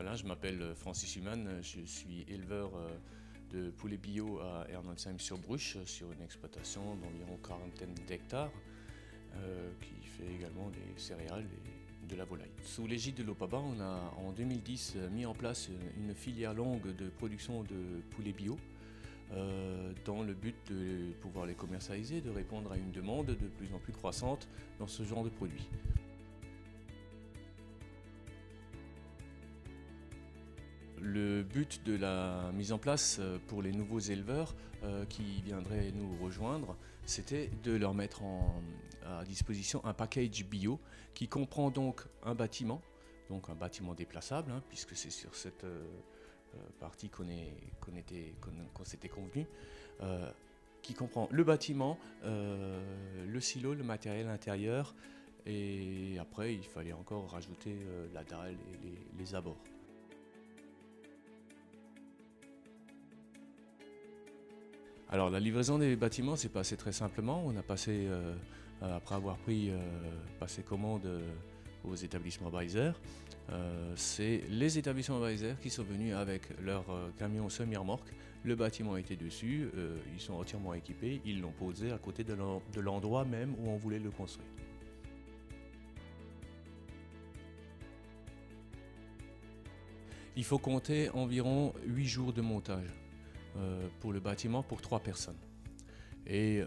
Voilà, je m'appelle Francis Humann, je suis éleveur de poulets bio à Ernolsheim-sur-Bruche, sur une exploitation d'environ quarantaine d'hectares, qui fait également des céréales et de la volaille. Sous l'égide de l'OPABA, on a en 2010 mis en place une filière longue de production de poulets bio, dans le but de pouvoir les commercialiser, de répondre à une demande de plus en plus croissante dans ce genre de produits. Le but de la mise en place pour les nouveaux éleveurs qui viendraient nous rejoindre, c'était de leur mettre à disposition un package bio qui comprend donc un bâtiment déplaçable, puisque c'est sur cette partie qu'on s'était convenu, qui comprend le bâtiment, le silo, le matériel intérieur, et après il fallait encore rajouter la dalle et les abords. Alors la livraison des bâtiments s'est passée très simplement. On a passé, après avoir passé commande aux établissements Weiser, c'est les établissements Weiser qui sont venus avec leur camion semi-remorque. Le bâtiment était dessus, ils sont entièrement équipés, ils l'ont posé à côté de l'endroit même où on voulait le construire. Il faut compter environ 8 jours de montage pour le bâtiment pour 3 personnes. Et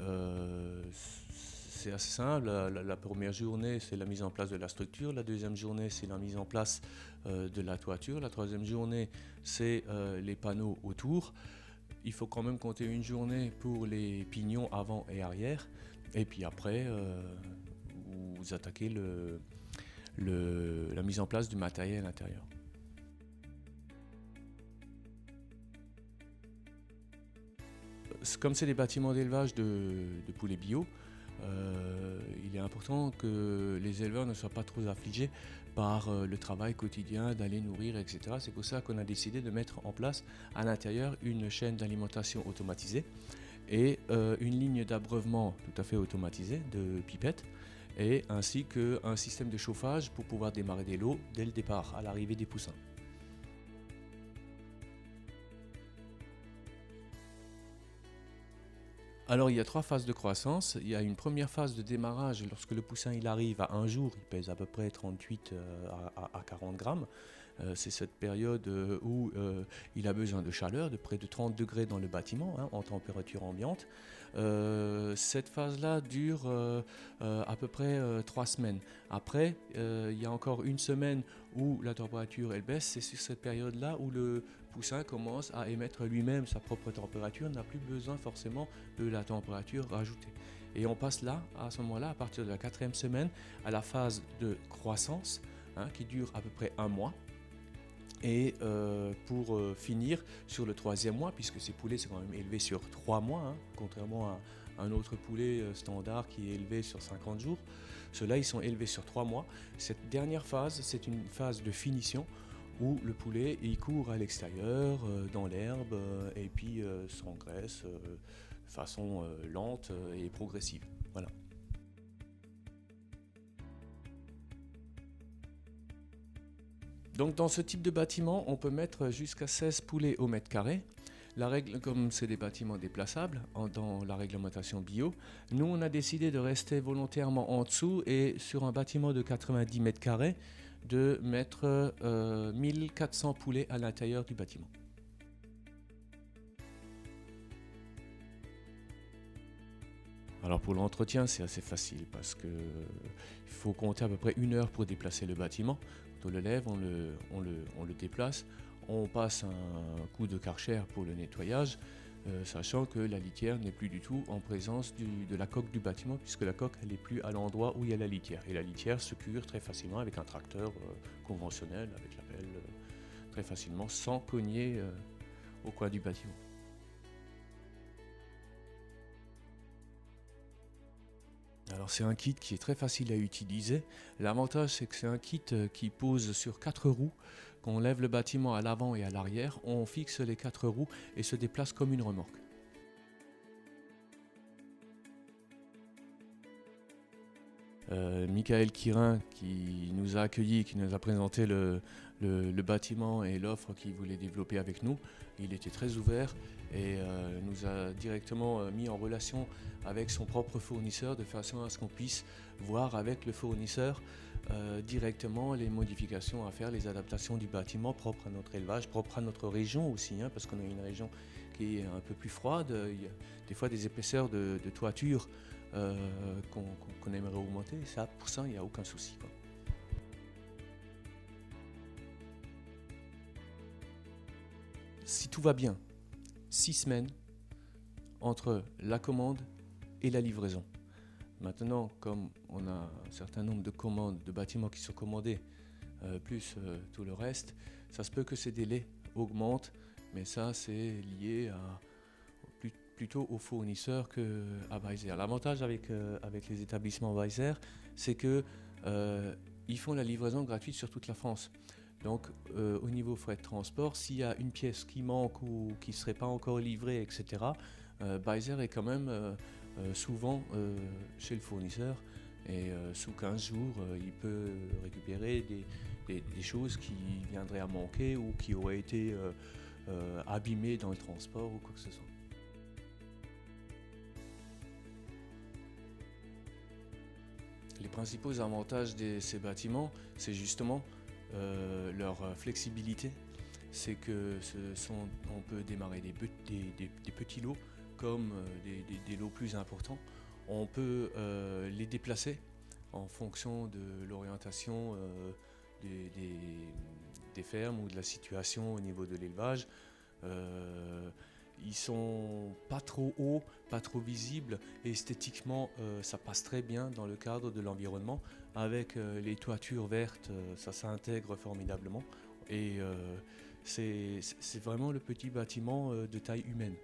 c'est assez simple. La première journée, c'est la mise en place de la structure. La deuxième journée, c'est la mise en place de la toiture. La troisième journée, c'est les panneaux autour. Il faut quand même compter une journée pour les pignons avant et arrière. Et puis après, vous attaquez la mise en place du matériel intérieur. Comme c'est des bâtiments d'élevage de poulets bio, il est important que les éleveurs ne soient pas trop affligés par le travail quotidien d'aller nourrir, etc. C'est pour ça qu'on a décidé de mettre en place à l'intérieur une chaîne d'alimentation automatisée et une ligne d'abreuvement tout à fait automatisée de pipettes, et ainsi qu'un système de chauffage pour pouvoir démarrer des lots dès le départ, à l'arrivée des poussins. Alors il y a 3 phases de croissance. Il y a une première phase de démarrage lorsque le poussin il arrive à un jour, il pèse à peu près 38 à 40 grammes. C'est cette période où il a besoin de chaleur, de près de 30 degrés dans le bâtiment, en température ambiante. Cette phase-là dure à peu près 3 semaines. Après, il y a encore une semaine où la température elle baisse. C'est sur cette période-là où le poussin commence à émettre lui-même sa propre température, n'a plus besoin forcément de la température rajoutée. Et on passe là, à ce moment-là, à partir de la 4e semaine, à la phase de croissance, qui dure à peu près 1 mois. Et pour finir sur le 3e mois, puisque ces poulets sont quand même élevés sur 3 mois, contrairement à un autre poulet standard qui est élevé sur 50 jours. Ceux-là, ils sont élevés sur 3 mois. Cette dernière phase, c'est une phase de finition où le poulet il court à l'extérieur, dans l'herbe, et puis s'engraisse de façon lente et progressive. Voilà. Donc dans ce type de bâtiment, on peut mettre jusqu'à 16 poulets au mètre carré. La règle, comme c'est des bâtiments déplaçables, dans la réglementation bio, nous on a décidé de rester volontairement en dessous et sur un bâtiment de 90 mètres carrés, de mettre 1400 poulets à l'intérieur du bâtiment. Alors pour l'entretien, c'est assez facile parce que il faut compter à peu près 1 heure pour déplacer le bâtiment. Quand on le lève, on le déplace, on passe un coup de Karcher pour le nettoyage, sachant que la litière n'est plus du tout en présence de la coque du bâtiment, puisque la coque elle n'est plus à l'endroit où il y a la litière. Et la litière se cure très facilement avec un tracteur conventionnel, avec la pelle, très facilement, sans cogner au coin du bâtiment. Alors c'est un kit qui est très facile à utiliser. L'avantage c'est que c'est un kit qui pose sur 4 roues. Quand on lève le bâtiment à l'avant et à l'arrière, on fixe les 4 roues et se déplace comme une remorque. Michael Quirin qui nous a accueillis, qui nous a présenté le bâtiment et l'offre qu'il voulait développer avec nous. Il était très ouvert et nous a directement mis en relation avec son propre fournisseur de façon à ce qu'on puisse voir avec le fournisseur directement les modifications à faire, les adaptations du bâtiment propre à notre élevage, propre à notre région aussi, parce qu'on a une région qui est un peu plus froide. Il y a des fois des épaisseurs de toiture qu'on aimerait augmenter. Ça, pour ça, il n'y a aucun souci, quoi. Si tout va bien, 6 semaines entre la commande et la livraison. Maintenant, comme on a un certain nombre de commandes, de bâtiments qui sont commandés, plus tout le reste, ça se peut que ces délais augmentent, mais ça c'est lié plutôt aux fournisseurs qu'à Weiser. L'avantage avec les établissements Weiser, c'est que ils font la livraison gratuite sur toute la France. Donc au niveau frais de transport, s'il y a une pièce qui manque ou qui ne serait pas encore livrée, etc., Weiser est quand même souvent chez le fournisseur et sous 15 jours, il peut récupérer des choses qui viendraient à manquer ou qui auraient été abîmées dans le transport ou quoi que ce soit. Les principaux avantages de ces bâtiments, c'est justement leur flexibilité. C'est que on peut démarrer des petits lots comme des lots plus importants. On peut les déplacer en fonction de l'orientation des fermes ou de la situation au niveau de l'élevage. Ils sont pas trop hauts, pas trop visibles et esthétiquement ça passe très bien dans le cadre de l'environnement. Avec les toitures vertes, ça s'intègre formidablement et c'est vraiment le petit bâtiment de taille humaine.